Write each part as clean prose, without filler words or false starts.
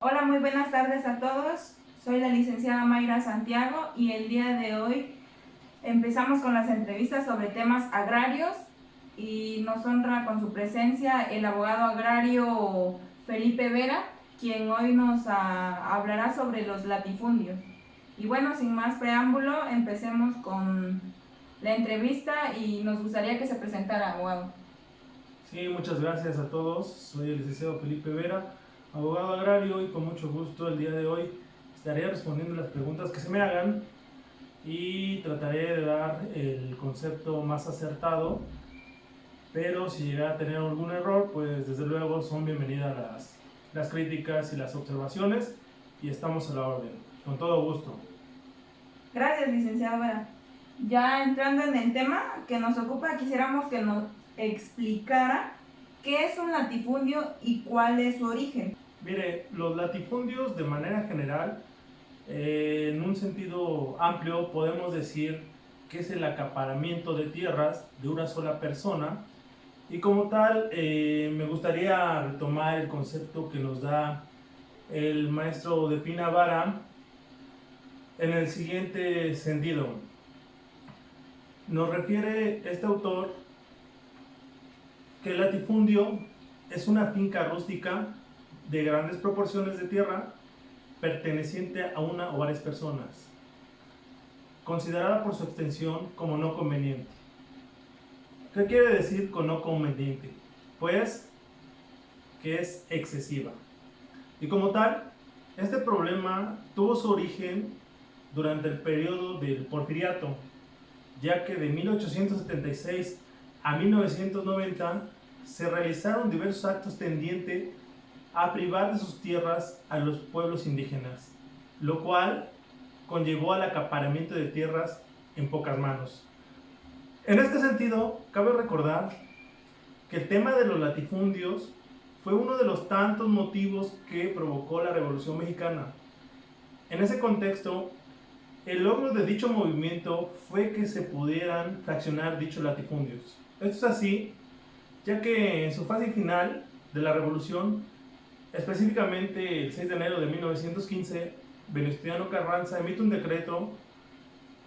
Hola, muy buenas tardes a todos. Soy la licenciada Mayra Santiago y el día de hoy empezamos con las entrevistas sobre temas agrarios y nos honra con su presencia el abogado agrario Felipe Vera, quien hoy nos hablará sobre los latifundios. Y bueno, sin más preámbulo, empecemos con la entrevista y nos gustaría que se presentara, abogado. Sí, muchas gracias a todos. Soy el licenciado Felipe Vera, abogado agrario, y con mucho gusto el día de hoy estaré respondiendo las preguntas que se me hagan y trataré de dar el concepto más acertado, pero si llega a tener algún error, pues desde luego son bienvenidas las críticas y las observaciones, y estamos a la orden, con todo gusto. Gracias, licenciado Vera. Ya entrando en el tema que nos ocupa, quisiéramos que nos explicara qué es un latifundio y cuál es su origen. Mire, los latifundios de manera general, en un sentido amplio, podemos decir que es el acaparamiento de tierras de una sola persona, y como tal me gustaría retomar el concepto que nos da el maestro de Pina Vara en el siguiente sentido. Nos refiere este autor que el latifundio es una finca rústica de grandes proporciones de tierra perteneciente a una o varias personas, considerada por su extensión como no conveniente. ¿Qué quiere decir con no conveniente? Pues que es excesiva. Y como tal, este problema tuvo su origen durante el periodo del Porfiriato, ya que de 1876 a 1990 se realizaron diversos actos tendientes a privar de sus tierras a los pueblos indígenas, lo cual conllevó al acaparamiento de tierras en pocas manos. En este sentido, cabe recordar que el tema de los latifundios fue uno de los tantos motivos que provocó la Revolución Mexicana. En ese contexto, el logro de dicho movimiento fue que se pudieran fraccionar dichos latifundios. Esto es así, ya que en su fase final de la Revolución, específicamente el 6 de enero de 1915, Venustiano Carranza emite un decreto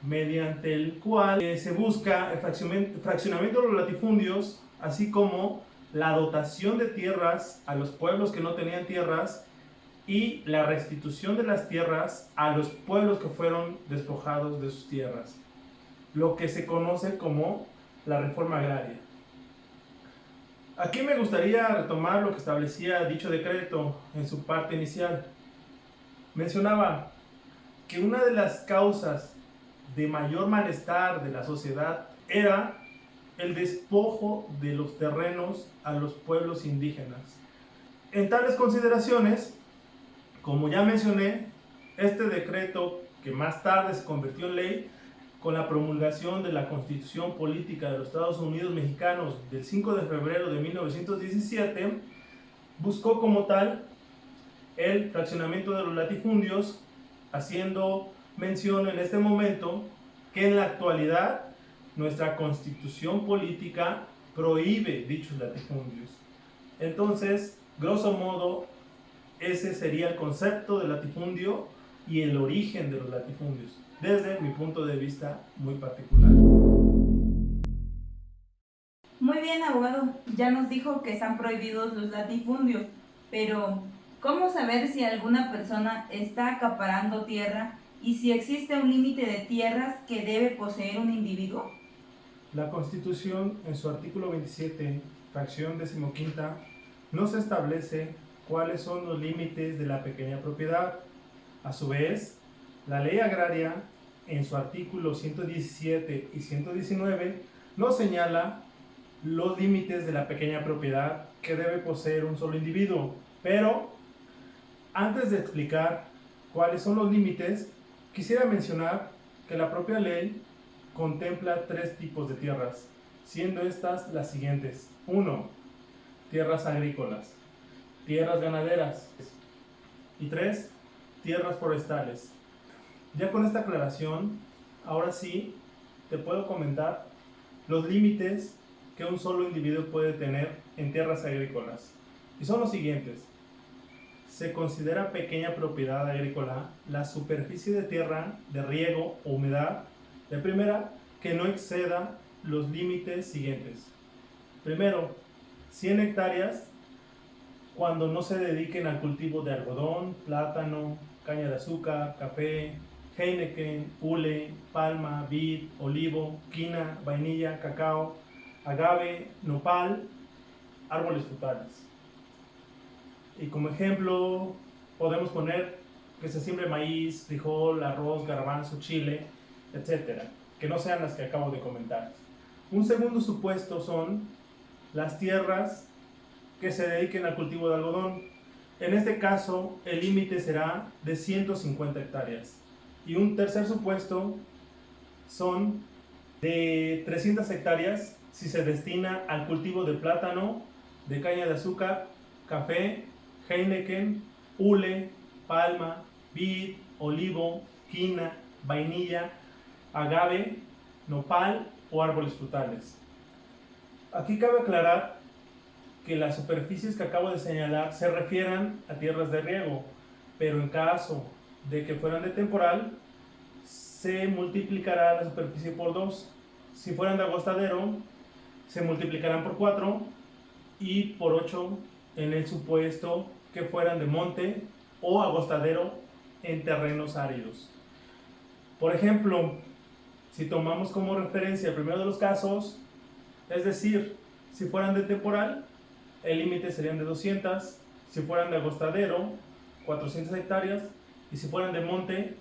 mediante el cual se busca el fraccionamiento de los latifundios, así como la dotación de tierras a los pueblos que no tenían tierras y la restitución de las tierras a los pueblos que fueron despojados de sus tierras, lo que se conoce como la reforma agraria. Aquí me gustaría retomar lo que establecía dicho decreto en su parte inicial. Mencionaba que una de las causas de mayor malestar de la sociedad era el despojo de los terrenos a los pueblos indígenas. En tales consideraciones, como ya mencioné, este decreto, que más tarde se convirtió en ley con la promulgación de la Constitución Política de los Estados Unidos Mexicanos del 5 de febrero de 1917, buscó como tal el fraccionamiento de los latifundios, haciendo mención en este momento que en la actualidad nuestra Constitución Política prohíbe dichos latifundios. Entonces, grosso modo, ese sería el concepto de latifundio y el origen de los latifundios, desde mi punto de vista muy particular. Muy bien, abogado. Ya nos dijo que están prohibidos los latifundios, pero ¿cómo saber si alguna persona está acaparando tierra y si existe un límite de tierras que debe poseer un individuo? La Constitución, en su artículo 27, fracción 15ª, no se establece cuáles son los límites de la pequeña propiedad. A su vez, la Ley Agraria, en su artículo 117 y 119, no señala los límites de la pequeña propiedad que debe poseer un solo individuo. Pero, antes de explicar cuáles son los límites, quisiera mencionar que la propia ley contempla tres tipos de tierras, siendo estas las siguientes. 1. Tierras agrícolas, tierras ganaderas, y 3. Tierras forestales. Ya con esta aclaración, ahora sí te puedo comentar los límites que un solo individuo puede tener en tierras agrícolas. Y son los siguientes. se considera pequeña propiedad agrícola la superficie de tierra de riego o humedad de primera que no exceda los límites siguientes. Primero, 100 hectáreas cuando no se dediquen al cultivo de algodón, plátano, caña de azúcar, café, heineken, hule, palma, vid, olivo, quina, vainilla, cacao, agave, nopal, árboles frutales. Y como ejemplo podemos poner que se siembre maíz, frijol, arroz, garbanzo, chile, etcétera, que no sean las que acabo de comentar. Un segundo supuesto son las tierras que se dediquen al cultivo de algodón. En este caso, el límite será de 150 hectáreas. Y un tercer supuesto son de 300 hectáreas si se destina al cultivo de plátano, de caña de azúcar, café, heineken, hule, palma, vid, olivo, quina, vainilla, agave, nopal o árboles frutales. Aquí cabe aclarar que las superficies que acabo de señalar se refieran a tierras de riego, pero en caso de que fueran de temporal, se multiplicará la superficie por 2. Si fueran de agostadero, se multiplicarán por 4 y por 8 en el supuesto que fueran de monte o agostadero en terrenos áridos. Por ejemplo, si tomamos como referencia el primero de los casos, es decir, si fueran de temporal, el límite serían de 200, si fueran de agostadero, 400 hectáreas, y si fueran de monte,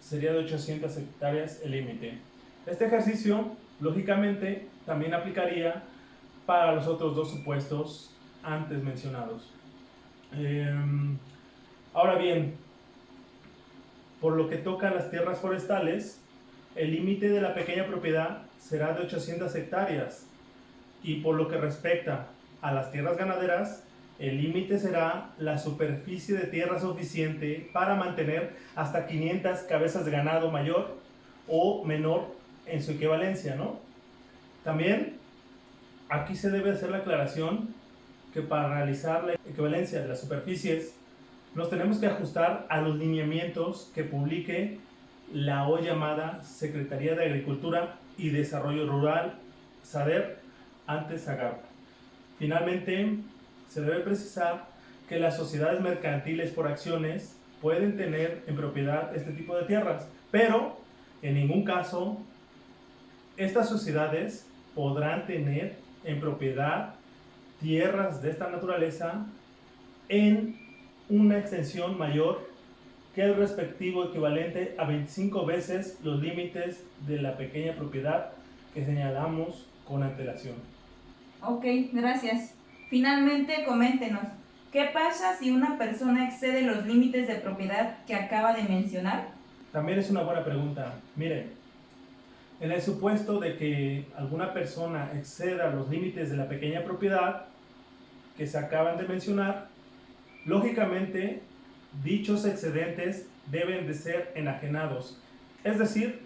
sería de 800 hectáreas el límite. Este ejercicio, lógicamente, también aplicaría para los otros dos supuestos antes mencionados. Ahora bien, por lo que toca a las tierras forestales, el límite de la pequeña propiedad será de 800 hectáreas, y por lo que respecta a las tierras ganaderas, el límite será la superficie de tierra suficiente para mantener hasta 500 cabezas de ganado mayor o menor en su equivalencia, ¿no? También aquí se debe hacer la aclaración que para realizar la equivalencia de las superficies nos tenemos que ajustar a los lineamientos que publique la hoy llamada Secretaría de Agricultura y Desarrollo Rural, SADER, antes SAGAP. Finalmente, se debe precisar que las sociedades mercantiles por acciones pueden tener en propiedad este tipo de tierras, pero en ningún caso estas sociedades podrán tener en propiedad tierras de esta naturaleza en una extensión mayor que el respectivo equivalente a 25 veces los límites de la pequeña propiedad que señalamos con antelación. Ok, gracias. Finalmente, coméntenos, ¿qué pasa si una persona excede los límites de propiedad que acaba de mencionar? También es una buena pregunta. Miren, en el supuesto de que alguna persona exceda los límites de la pequeña propiedad que se acaban de mencionar, lógicamente dichos excedentes deben de ser enajenados, es decir,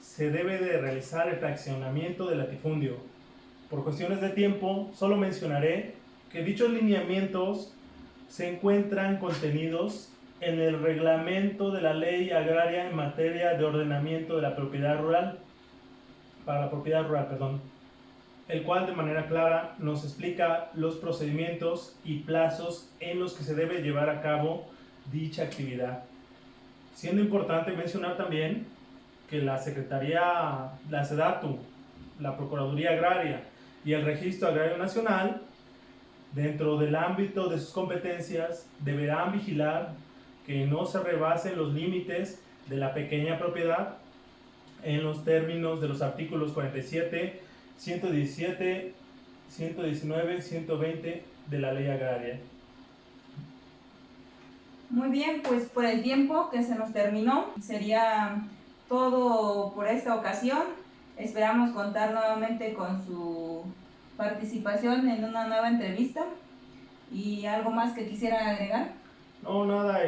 se debe de realizar el fraccionamiento del latifundio. Por cuestiones de tiempo, solo mencionaré que dichos lineamientos se encuentran contenidos en el reglamento de la Ley Agraria en materia de ordenamiento de la propiedad rural, el cual de manera clara nos explica los procedimientos y plazos en los que se debe llevar a cabo dicha actividad. Siendo importante mencionar también que la Secretaría, la SEDATU, la Procuraduría Agraria y el Registro Agrario Nacional, dentro del ámbito de sus competencias, deberán vigilar que no se rebasen los límites de la pequeña propiedad en los términos de los artículos 47, 117, 119, 120 de la Ley Agraria. Muy bien, pues por el tiempo que se nos terminó, sería todo por esta ocasión. Esperamos contar nuevamente con su participación en una nueva entrevista. ¿Y algo más que quisiera agregar? No, nada,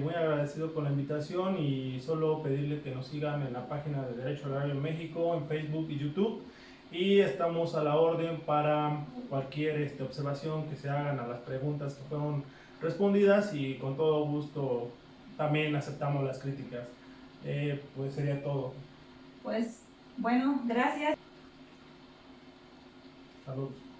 muy agradecido con la invitación y solo pedirle que nos sigan en la página de Derecho Agrario en México, en Facebook y YouTube. Y estamos a la orden para cualquier observación que se hagan a las preguntas que fueron respondidas y con todo gusto también aceptamos las críticas. Pues sería todo. Pues bueno, gracias. Saludos.